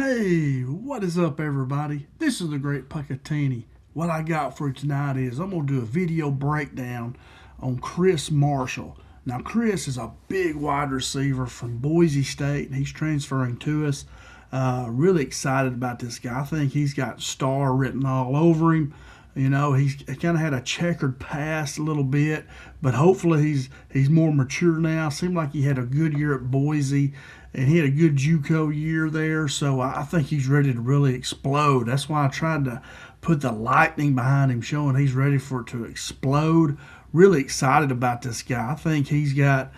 Hey, what is up, everybody? This is the Great Puckatini. What I got for you tonight is I'm going to do a video breakdown on Chris Marshall. Now, Chris is a big wide receiver from Boise State, and he's transferring to us. Really excited about this guy. I think he's got star written all over him. You know, he's kind of had a checkered past a little bit, but hopefully he's more mature now. Seemed like he had a good year at Boise, and he had a good JUCO year there. So I think he's ready to really explode. That's why I tried to put the lightning behind him, showing he's ready for it to explode. Really excited about this guy. I think he's got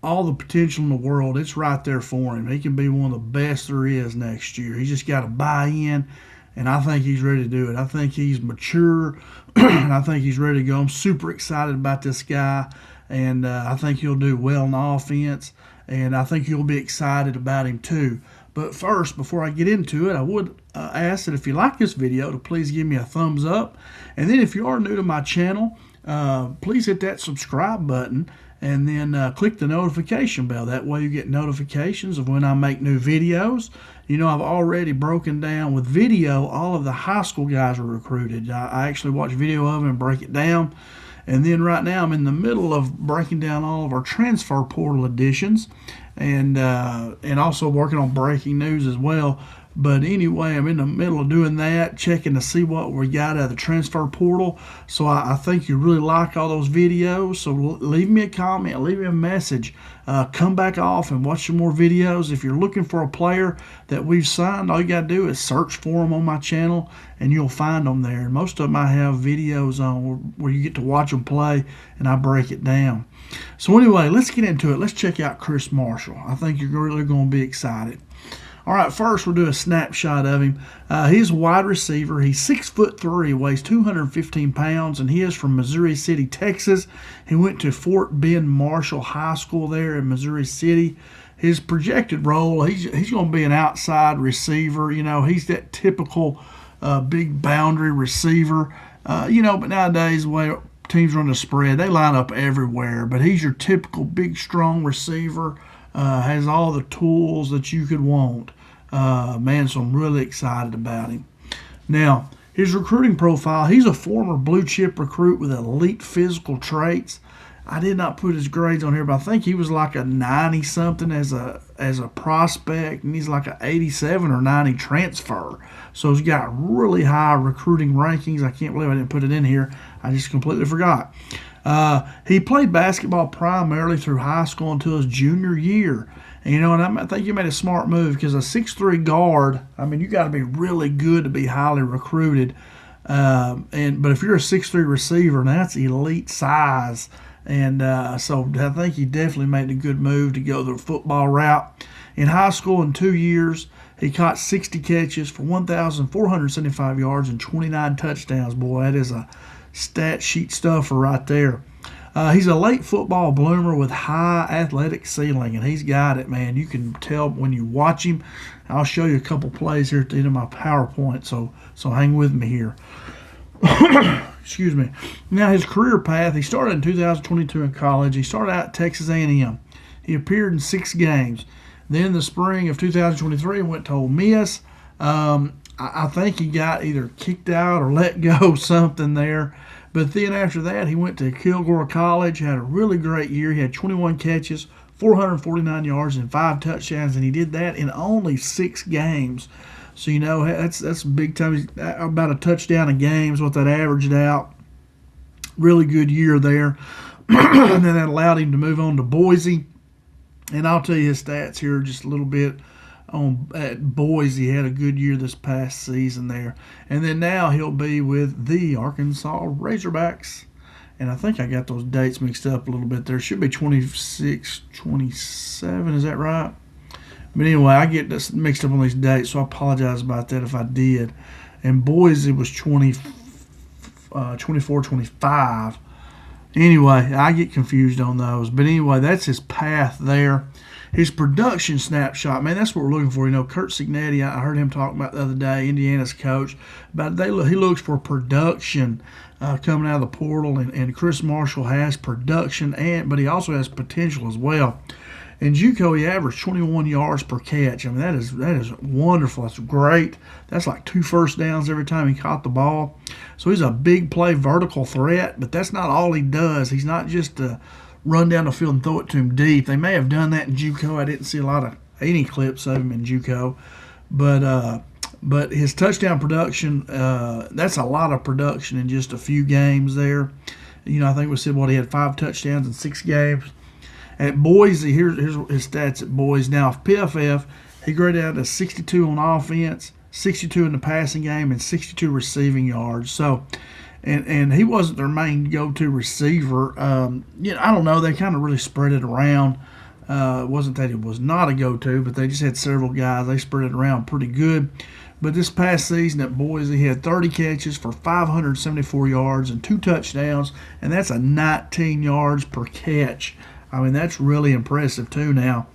all the potential in the world. It's right there for him. He can be one of the best there is next year. He's just got to buy in. And I think he's ready to do it. I think he's mature, and I think he's ready to go. I'm super excited about this guy, and I think he'll do well in offense, and I think you'll be excited about him too. But first, before I get into it, I would ask that if you like this video, to please give me a thumbs up. And then if you are new to my channel, please hit that subscribe button and then click the notification bell. That way you get notifications of when I make new videos. You know, I've already broken down with video all of the high school guys are recruited. I actually watch video of them and break it down. And then right now I'm in the middle of breaking down all of our transfer portal additions and also working on breaking news as well. But anyway, I'm in the middle of doing that, checking to see what we got out of the transfer portal. So I think you really like all those videos. So leave me a comment, leave me a message. Come back off and watch some more videos. If you're looking for a player that we've signed, all you got to do is search for them on my channel, and you'll find them there. And most of them I have videos on where you get to watch them play, and I break it down. So anyway, let's get into it. Let's check out Chris Marshall. I think you're really going to be excited. All right, first we'll do a snapshot of him. He's a wide receiver. He's 6'3", weighs 215 pounds, and he is from Missouri City, Texas. He went to Fort Bend Marshall High School there in Missouri City. His projected role, he's going to be an outside receiver. You know, he's that typical big boundary receiver. You know, but nowadays the way teams run the spread, they line up everywhere. But he's your typical big, strong receiver. Has all the tools that you could want. Man, so I'm really excited about him. Now, his recruiting profile, he's a former blue chip recruit with elite physical traits. I did not put his grades on here, but I think he was like a 90-something as a prospect, and he's like an 87 or 90 transfer. So he's got really high recruiting rankings. I can't believe I didn't put it in here. I just completely forgot. He played basketball primarily through high school until his junior year. And, you know, and I think you made a smart move because a 6'3" guard, I mean, you got to be really good to be highly recruited. But if you're a 6'3" receiver, that's elite size. And so I think he definitely made a good move to go the football route. In high school, in 2 years, he caught 60 catches for 1,475 yards and 29 touchdowns. Boy, that is a stat sheet stuffer right there. He's a late football bloomer with high athletic ceiling, and he's got it, man. You can tell when you watch him. I'll show you a couple plays here at the end of my PowerPoint, so hang with me here. Excuse me. Now, his career path, he started in 2022 in college. He started out at Texas A&M. He appeared in 6 games. Then in the spring of 2023, he went to Ole Miss. I think he got either kicked out or let go, something there. But then after that, he went to Kilgore College, had a really great year. He had 21 catches, 449 yards, and 5 touchdowns, and he did that in only 6 games. So, you know, that's big time. About a touchdown a game is what that averaged out. Really good year there. And then that allowed him to move on to Boise. And I'll tell you his stats here just a little bit. At Boise, he had a good year this past season there. And then now he'll be with the Arkansas Razorbacks. And I think I got those dates mixed up a little bit there. It should be 26, 27, is that right? But anyway, I get this mixed up on these dates, so I apologize about that if I did. And Boise was 24, 25. Anyway, I get confused on those. But anyway, that's his path there. His production snapshot, man, that's what we're looking for. You know, Kurt Signetti, I heard him talking about the other day, Indiana's coach, but he looks for production coming out of the portal, and Chris Marshall has production, but he also has potential as well. In JUCO, he averaged 21 yards per catch. I mean, that is wonderful. That's great. That's like 2 first downs every time he caught the ball. So he's a big play vertical threat, but that's not all he does. He's not just a run down the field and throw it to him deep. They may have done that in JUCO. I didn't see any clips of him in JUCO, but his touchdown production, that's a lot of production in just a few games there. I think we said he had 5 touchdowns in 6 games. At Boise, here's his stats at Boise. Now, PFF, he graded out a 62 on offense, 62 in the passing game, and 62 receiving yards. So, and he wasn't their main go-to receiver. I don't know. They kind of really spread it around. It wasn't that he was not a go-to, but they just had several guys. They spread it around pretty good. But this past season at Boise, he had 30 catches for 574 yards and 2 touchdowns, and that's a 19 yards per catch. I mean, that's really impressive too now.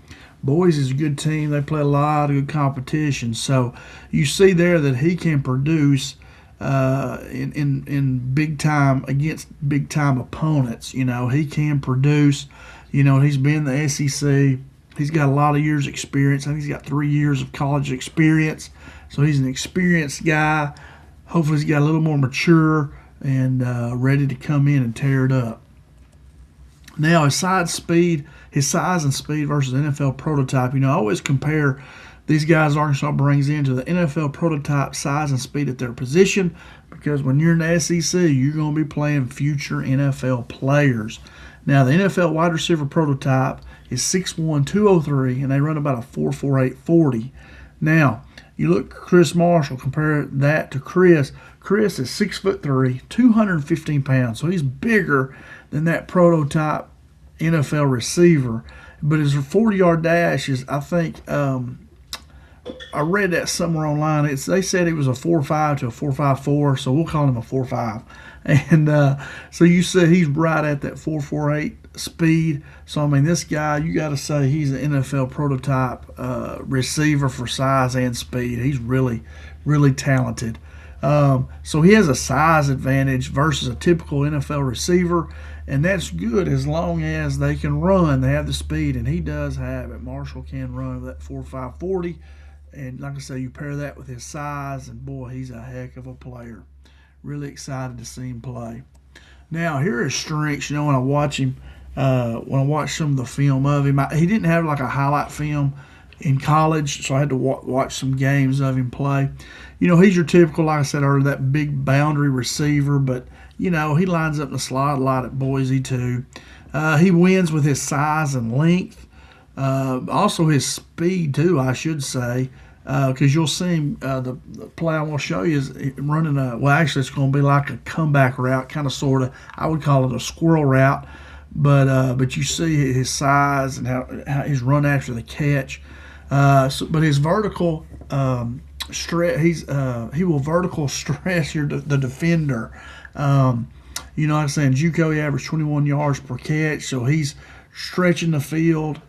Boise's a good team. They play a lot of good competition. So you see there that he can produce in big time against big time opponents. He can produce. He's been in the SEC. He's got a lot of years experience. I think he's got 3 years of college experience. So he's an experienced guy. Hopefully he's got a little more mature and ready to come in and tear it up. Now his size and speed versus NFL prototype. I always compare these guys Arkansas brings into the NFL prototype size and speed at their position, because when you're in the SEC, you're going to be playing future NFL players. Now the NFL wide receiver prototype is 6'1", 203, and they run about a 4.48 40. Now you look at Chris Marshall, compare that to Chris. Chris is 6'3", 215 pounds, so he's bigger than that prototype NFL receiver. But his 40-yard dash is, I think, I read that somewhere online. They said it was a 4.5 to a 4.54, so we'll call him a 4.5. And so you see he's right at that 4.48 speed. So, I mean, this guy, you got to say he's an NFL prototype receiver for size and speed. He's really, really talented. So he has a size advantage versus a typical NFL receiver, and that's good as long as they can run. They have the speed, and he does have it. Marshall can run that 4.5 40, and like I say, you pair that with his size, and boy, he's a heck of a player. Really excited to see him play. Now, here are his strengths. When I watch him, when I watch some of the film of him, he didn't have like a highlight film in college, so I had to watch some games of him play. He's your typical, like I said earlier, that big boundary receiver, but, he lines up in the slot a lot at Boise too. He wins with his size and length. Also his speed too, I should say, because you'll see him, the play I want to show you is running actually it's going to be like a comeback route, kind of sort of. I would call it a squirrel route, but you see his size and how his run after the catch. But his vertical stretch, he will vertical stretch the defender. Like I said, in JUCO he averaged 21 yards per catch, so he's stretching the field.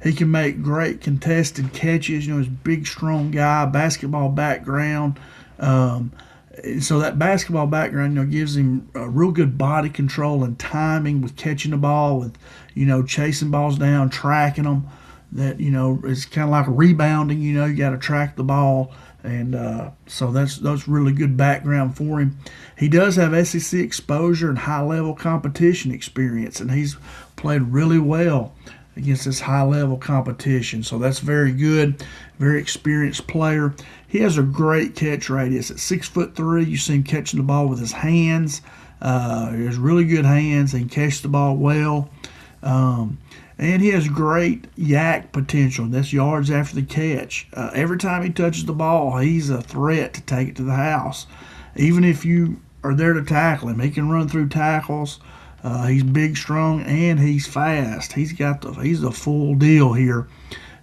He can make great contested catches. He's a big, strong guy, basketball background. So that basketball background, gives him a real good body control and timing with catching the ball, with, chasing balls down, tracking them. That, it's kind of like rebounding. You got to track the ball. And so that's really good background for him. He does have SEC exposure and high-level competition experience, and he's played really well against this high-level competition. So that's very good, very experienced player. He has a great catch radius. At 6'3", you see him catching the ball with his hands. He has really good hands. He can catch the ball well. And he has great yak potential. That's yards after the catch. Every time he touches the ball, he's a threat to take it to the house. Even if you are there to tackle him, he can run through tackles. He's big, strong, and he's fast. He's the full deal here.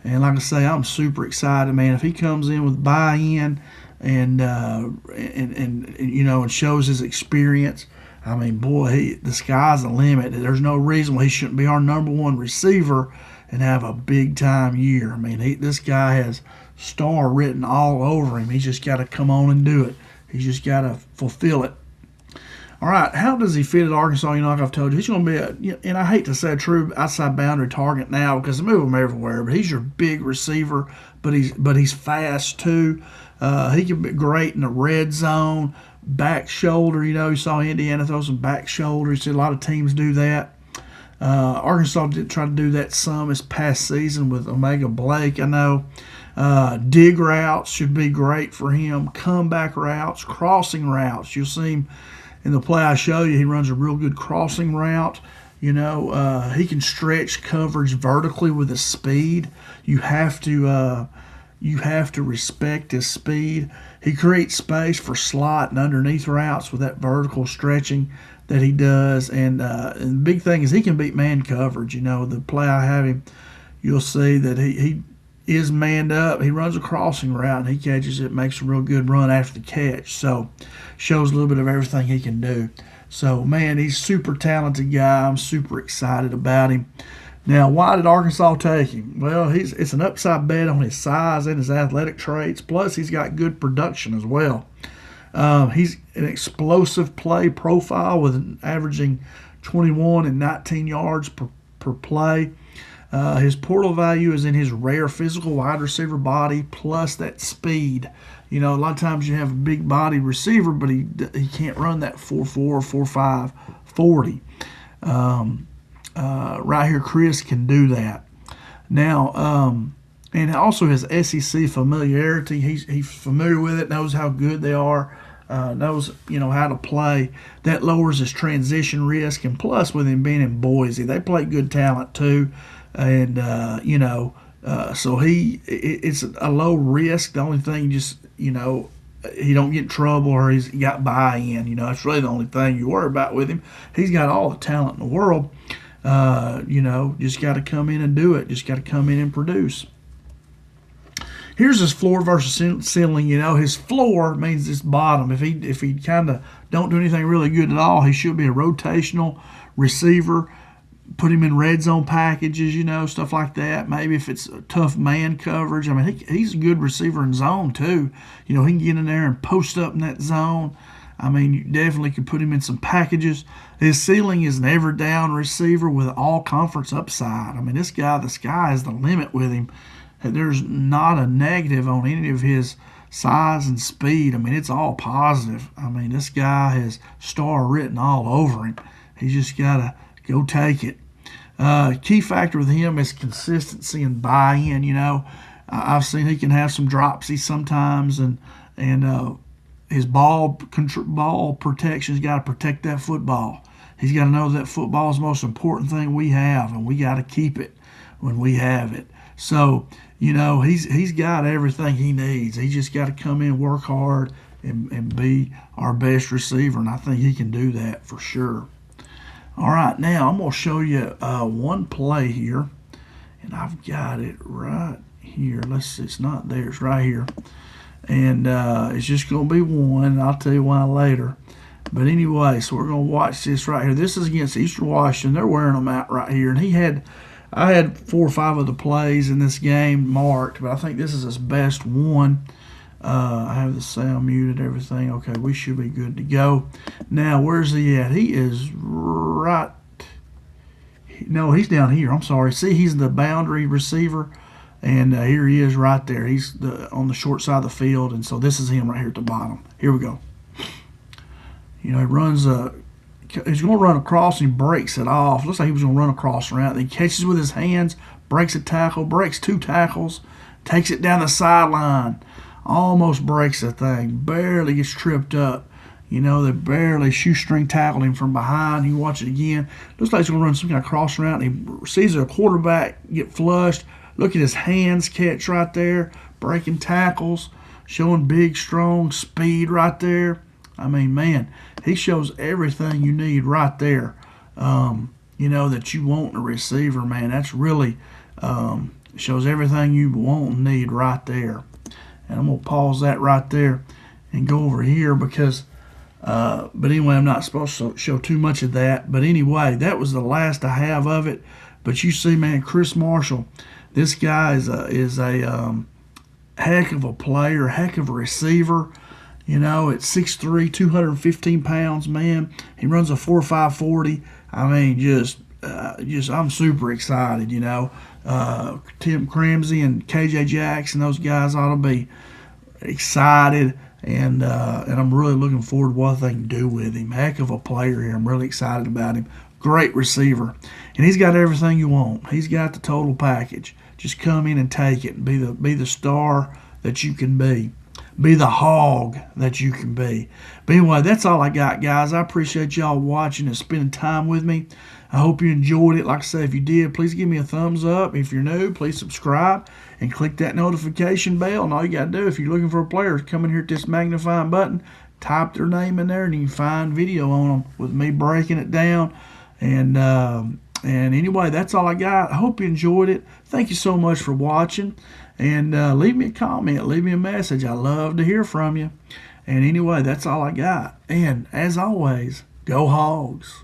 And like I say, I'm super excited, man. If he comes in with buy-in and shows his experience, I mean, boy, the sky's the limit. There's no reason why he shouldn't be our number one receiver and have a big-time year. I mean, this guy has star written all over him. He's just got to come on and do it. He's just got to fulfill it. All right, how does he fit at Arkansas? Like I've told you, he's going to be and I hate to say a true outside boundary target now because they move him everywhere, but he's your big receiver, but he's fast too. He can be great in the red zone, back shoulder. You saw Indiana throw some back shoulder. You see a lot of teams do that. Arkansas did try to do that some this past season with Omega Blake. I know. Dig routes should be great for him. Comeback routes, crossing routes. You'll see him in the play I show you. He runs a real good crossing route. He can stretch coverage vertically with his speed. You have to respect his speed. He creates space for slot and underneath routes with that vertical stretching that he does. And the big thing is he can beat man coverage. The play I have him, you'll see that he is manned up. He runs a crossing route and he catches it, makes a real good run after the catch. So shows a little bit of everything he can do. So, man, he's a super talented guy. I'm super excited about him. Now, why did Arkansas take him? Well, it's an upside bet on his size and his athletic traits. Plus, he's got good production as well. He's an explosive play profile with an averaging 21 and 19 yards per play. His portal value is in his rare physical wide receiver body plus that speed. A lot of times you have a big body receiver, but he can't run that 4.4, 4.5, 40. Right here, Chris can do that. Now, and also his SEC familiarity. He's familiar with it, knows how good they are, knows how to play. That lowers his transition risk, and plus with him being in Boise, they play good talent too. And so it's a low risk. The only thing, he don't get in trouble or he's got buy-in. That's really the only thing you worry about with him. He's got all the talent in the world. Just got to come in and do it. Just got to come in and produce. Here's his floor versus ceiling. His floor means his bottom. If he kind of don't do anything really good at all, he should be a rotational receiver. Put him in red zone packages, stuff like that. Maybe if it's a tough man coverage. I mean, he's a good receiver in zone too. He can get in there and post up in that zone. I mean, you definitely could put him in some packages. His ceiling is an every down receiver with all conference upside. I mean, this guy, the sky is the limit with him. There's not a negative on any of his size and speed. I mean, it's all positive. I mean, this guy has star written all over him. He's just got to go take it. Key factor with him is consistency and buy-in. I've seen he can have some dropsies sometimes, and his ball protection, he's got to protect that football. He's got to know that football is the most important thing we have, and we got to keep it when we have it. So, he's got everything he needs. He just got to come in, work hard, and be our best receiver, and I think he can do that for sure. All right, now I'm going to show you one play here, and I've got it right here. Let's see, it's not there, it's right here. And it's just going to be one, and I'll tell you why later. But anyway, so we're going to watch this right here. This is against Eastern Washington. They're wearing them out right here. And I had 4 or 5 of the plays in this game marked, but I think this is his best one. I have the sound muted, everything. Okay, we should be good to go. Now, where's he at? He is right. No, he's down here. I'm sorry. See, he's the boundary receiver, and here he is right there. He's on the short side of the field, and so this is him right here at the bottom. Here we go. He runs he's going to run across and he breaks it off. Looks like he was going to run across around. Then he catches with his hands, breaks a tackle, breaks 2 tackles, takes it down the sideline. Almost breaks the thing, barely gets tripped up. They barely shoestring tackled him from behind. You watch it again. Looks like he's going to run some kind of cross around. He sees a quarterback get flushed. Look at his hands catch right there, breaking tackles, showing big, strong speed right there. I mean, man, he shows everything you need right there. That you want in a receiver, man. That's really shows everything you want and need right there. And I'm going to pause that right there and go over here because, but anyway, I'm not supposed to show too much of that. But anyway, that was the last I have of it. But you see, man, Chris Marshall, this guy is a heck of a player, heck of a receiver. You know, at 6'3", 215 pounds, man. He runs a 4.5 40. I mean, I'm super excited, you know. Tim Cramsey and KJ Jackson, those guys ought to be excited, and I'm really looking forward to what they can do with him. Heck of a player here. I'm really excited about him. Great receiver, and he's got everything you want. He's got the total package. Just come in and take it and be the star that you can be. Be the hog that you can be. But anyway, that's all I got, guys. I appreciate y'all watching and spending time with me. I hope you enjoyed it. Like I said, if you did, please give me a thumbs up. If you're new, please subscribe and click that notification bell. And all you got to do, if you're looking for a player, come in here at this magnifying button, type their name in there, and you can find video on them with me breaking it down. And anyway, that's all I got. I hope you enjoyed it. Thank you so much for watching. And leave me a comment, leave me a message. I love to hear from you. And anyway, that's all I got. And as always, go Hogs.